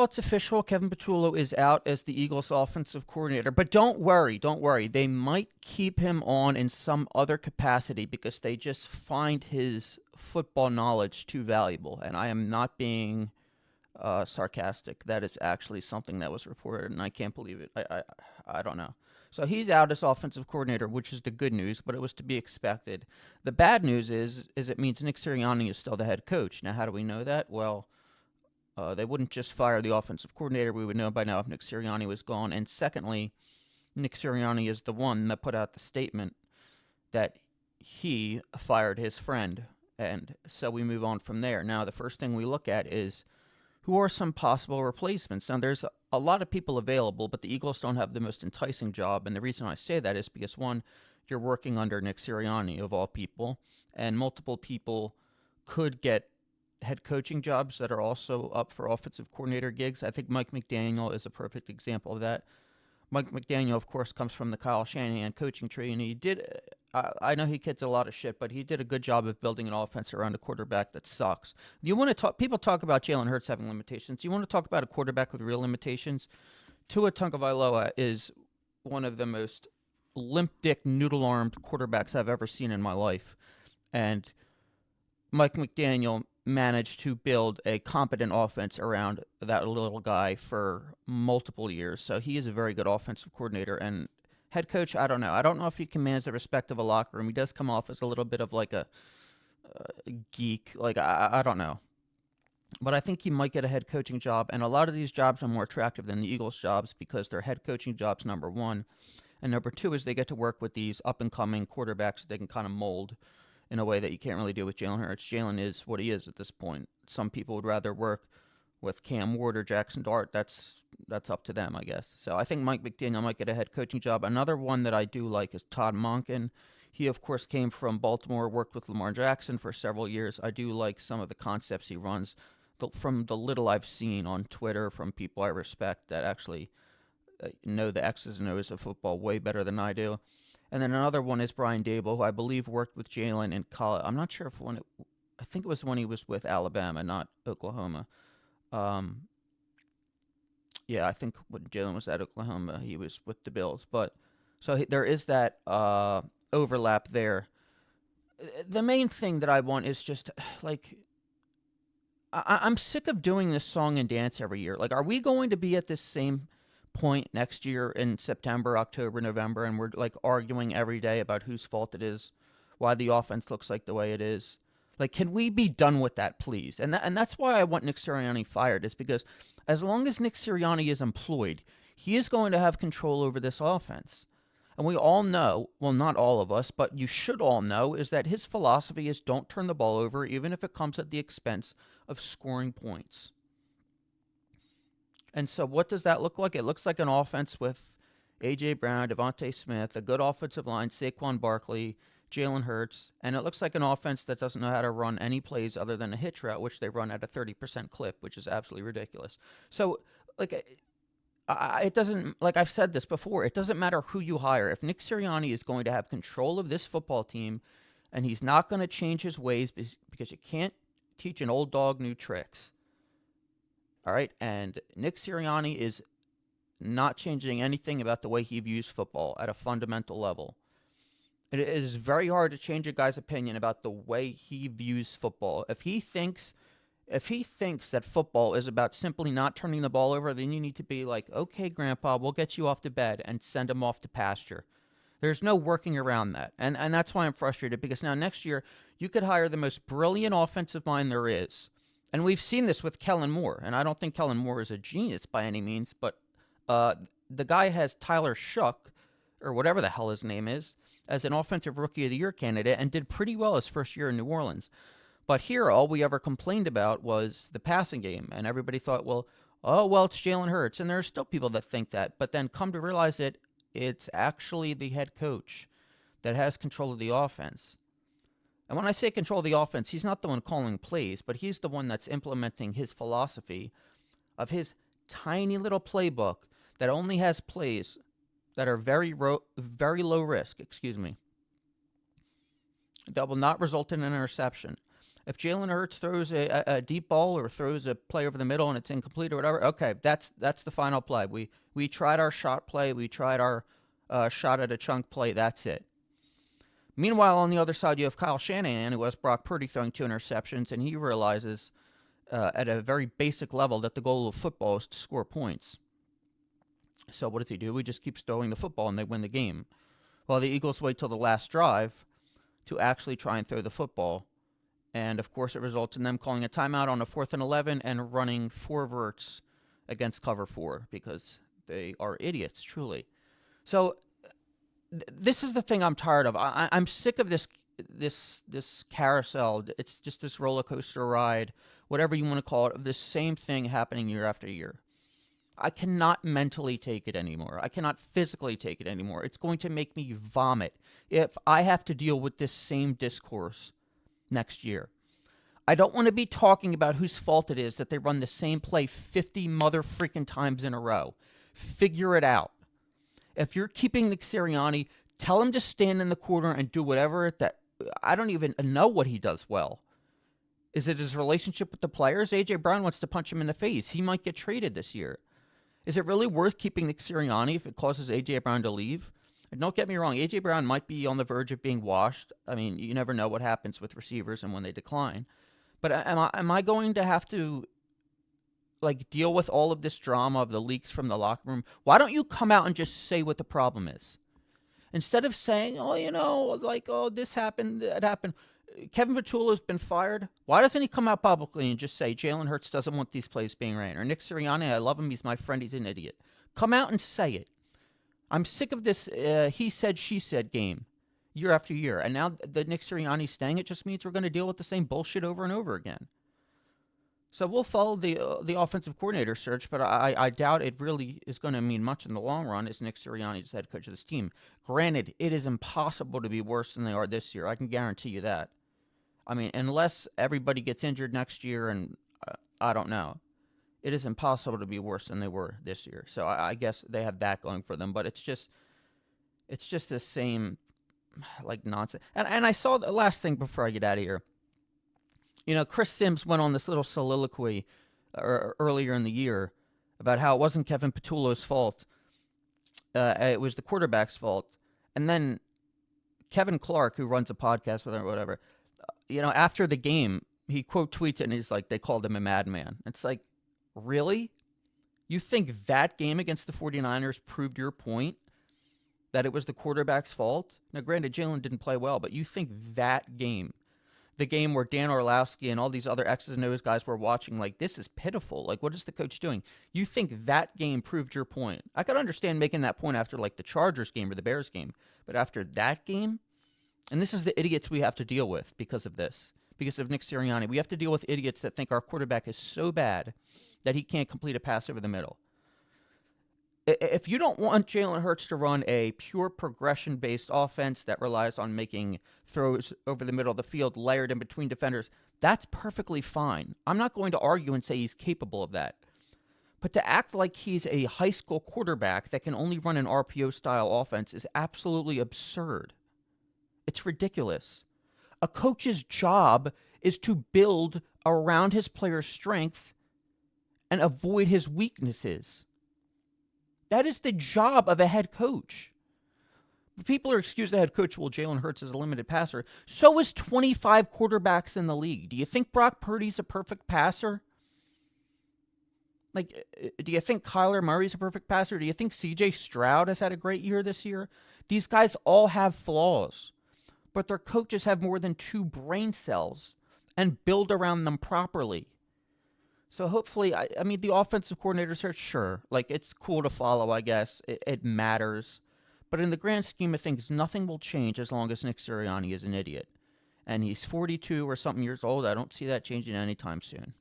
Well, it's official. Kevin Patullo is out as the Eagles' offensive coordinator. But don't worry. They might keep him on in some other capacity because they just find his football knowledge too valuable. And I am not being sarcastic. That is actually something that was reported, and I can't believe it. I don't know. So he's out as offensive coordinator, which is the good news, but it was to be expected. The bad news is it means Nick Sirianni is still the head coach. Now, how do we know that? Well, they wouldn't just fire the offensive coordinator. We would know by now if Nick Sirianni was gone. And secondly, Nick Sirianni is the one that put out the statement that he fired his friend. And so we move on from there. Now, the first thing we look at is who are some possible replacements. Now, there's a lot of people available, but the Eagles don't have the most enticing job. And the reason I say that is because, one, you're working under Nick Sirianni, of all people, and multiple people could get head coaching jobs that are also up for offensive coordinator gigs. I think Mike McDaniel is a perfect example of that. Mike McDaniel, of course, comes from the Kyle Shanahan coaching tree, and he did. I know he gets a lot of shit, but he did a good job of building an offense around a quarterback that sucks. You want to talk? People talk about Jalen Hurts having limitations. You want to talk about a quarterback with real limitations? Tua Tagovailoa is one of the most limp dick, noodle armed quarterbacks I've ever seen in my life, and Mike McDaniel managed to build a competent offense around that little guy for multiple years. So he is a very good offensive coordinator. And head coach, I don't know. I don't know if he commands the respect of a locker room. He does come off as a little bit of like a geek. Like, I don't know. But I think he might get a head coaching job. And a lot of these jobs are more attractive than the Eagles' jobs because they're head coaching jobs, number one. And number two is they get to work with these up-and-coming quarterbacks that they can kind of mold in a way that you can't really do with Jalen Hurts. Jalen is what he is at this point. Some people would rather work with Cam Ward or Jackson Dart. That's up to them, I guess. So I think Mike McDaniel might get a head coaching job. Another one that I do like is Todd Monken. He, of course, came from Baltimore, worked with Lamar Jackson for several years. I do like some of the concepts he runs from the little I've seen on Twitter from people I respect that actually know the X's and O's of football way better than I do. And then another one is Brian Dable, who I believe worked with Jalen in college. I'm not sure if I think it was when he was with Alabama, not Oklahoma. Yeah, I think when Jalen was at Oklahoma, he was with the Bills. But so there is that overlap there. The main thing that I want is just like I'm sick of doing this song and dance every year. Like, are we going to be at this same point next year in September, October, November, and we're like arguing every day about whose fault it is, why the offense looks like the way it is? Like, can we be done with that, please? And that's why I want Nick Sirianni fired, is because as long as Nick Sirianni is employed, he is going to have control over this offense. And we all know, well, not all of us, but you should all know, is that his philosophy is don't turn the ball over, even if it comes at the expense of scoring points. And so what does that look like? It looks like an offense with A.J. Brown, Devontae Smith, a good offensive line, Saquon Barkley, Jalen Hurts, and it looks like an offense that doesn't know how to run any plays other than a hitch route, which they run at a 30% clip, which is absolutely ridiculous. So, like, it doesn't, like I've said this before, it doesn't matter who you hire. If Nick Sirianni is going to have control of this football team and he's not going to change his ways because you can't teach an old dog new tricks. All right, and Nick Sirianni is not changing anything about the way he views football at a fundamental level. It is very hard to change a guy's opinion about the way he views football. If he thinks that football is about simply not turning the ball over, then you need to be like, okay, Grandpa, we'll get you off to bed and send him off to pasture. There's no working around that. And that's why I'm frustrated, because now next year you could hire the most brilliant offensive mind there is. And we've seen this with Kellen Moore, and I don't think Kellen Moore is a genius by any means, but the guy has Tyler Shuck, or whatever the hell his name is, as an Offensive Rookie of the Year candidate, and did pretty well his first year in New Orleans. But here, all we ever complained about was the passing game, and everybody thought, well, it's Jalen Hurts, and there are still people that think that, but then come to realize that it's actually the head coach that has control of the offense. And when I say control the offense, he's not the one calling plays, but he's the one that's implementing his philosophy of his tiny little playbook that only has plays that are very low risk, that will not result in an interception. If Jalen Hurts throws a deep ball or throws a play over the middle and it's incomplete or whatever, okay, that's the final play. We tried our shot play. We tried our shot at a chunk play. That's it. Meanwhile, on the other side, you have Kyle Shanahan, who has Brock Purdy throwing 2 interceptions, and he realizes at a very basic level that the goal of football is to score points. So what does he do? He just keeps throwing the football, and they win the game. Well, the Eagles wait till the last drive to actually try and throw the football. And, of course, it results in them calling a timeout on a 4th and 11 and running 4 verts against cover 4 because they are idiots, truly. So this is the thing I'm tired of. I'm sick of this carousel. It's just this roller coaster ride, whatever you want to call it, of this same thing happening year after year. I cannot mentally take it anymore. I cannot physically take it anymore. It's going to make me vomit if I have to deal with this same discourse next year. I don't want to be talking about whose fault it is that they run the same play 50 mother freaking times in a row. Figure it out. If you're keeping Nick Sirianni, tell him to stand in the corner and do whatever that I don't even know what he does well. Is it his relationship with the players? A.J. Brown wants to punch him in the face. He might get traded this year. Is it really worth keeping Nick Sirianni if it causes A.J. Brown to leave? And don't get me wrong, A.J. Brown might be on the verge of being washed. I mean, you never know what happens with receivers and when they decline. But am I going to have to deal with all of this drama of the leaks from the locker room? Why don't you come out and just say what the problem is? Instead of saying, this happened, that happened. Kevin Patullo has been fired. Why doesn't he come out publicly and just say Jalen Hurts doesn't want these plays being ran? Or Nick Sirianni, I love him. He's my friend. He's an idiot. Come out and say it. I'm sick of this he said, she said game year after year. And now that Nick Sirianni's staying, it just means we're going to deal with the same bullshit over and over again. So we'll follow the offensive coordinator search, but I doubt it really is going to mean much in the long run as Nick Sirianni is head coach of this team. Granted, it is impossible to be worse than they are this year. I can guarantee you that. I mean, unless everybody gets injured next year, and I don't know. It is impossible to be worse than they were this year. So I guess they have that going for them, but it's just the same nonsense. And I saw the last thing before I get out of here. You know, Chris Sims went on this little soliloquy earlier in the year about how it wasn't Kevin Patullo's fault. It was the quarterback's fault. And then Kevin Clark, who runs a podcast with him or whatever, after the game, he quote tweets it and he's like, they called him a madman. It's like, really? You think that game against the 49ers proved your point? That it was the quarterback's fault? Now, granted, Jalen didn't play well, but you think that game, the game where Dan Orlovsky and all these other X's and O's guys were watching, this is pitiful. What is the coach doing? You think that game proved your point? I could understand making that point after, the Chargers game or the Bears game. But after that game? And this is the idiots we have to deal with because of this. Because of Nick Sirianni. We have to deal with idiots that think our quarterback is so bad that he can't complete a pass over the middle. If you don't want Jalen Hurts to run a pure progression-based offense that relies on making throws over the middle of the field layered in between defenders, that's perfectly fine. I'm not going to argue and say he's capable of that. But to act like he's a high school quarterback that can only run an RPO-style offense is absolutely absurd. It's ridiculous. A coach's job is to build around his player's strength and avoid his weaknesses. That is the job of a head coach. People are excused the head coach, well, Jalen Hurts is a limited passer. So is 25 quarterbacks in the league. Do you think Brock Purdy's a perfect passer? Do you think Kyler Murray's a perfect passer? Do you think C.J. Stroud has had a great year this year? These guys all have flaws, but their coaches have more than 2 brain cells and build around them properly. So hopefully, I mean, the offensive coordinator search, sure. It's cool to follow, I guess. It matters. But in the grand scheme of things, nothing will change as long as Nick Sirianni is an idiot. And he's 42 or something years old. I don't see that changing anytime soon.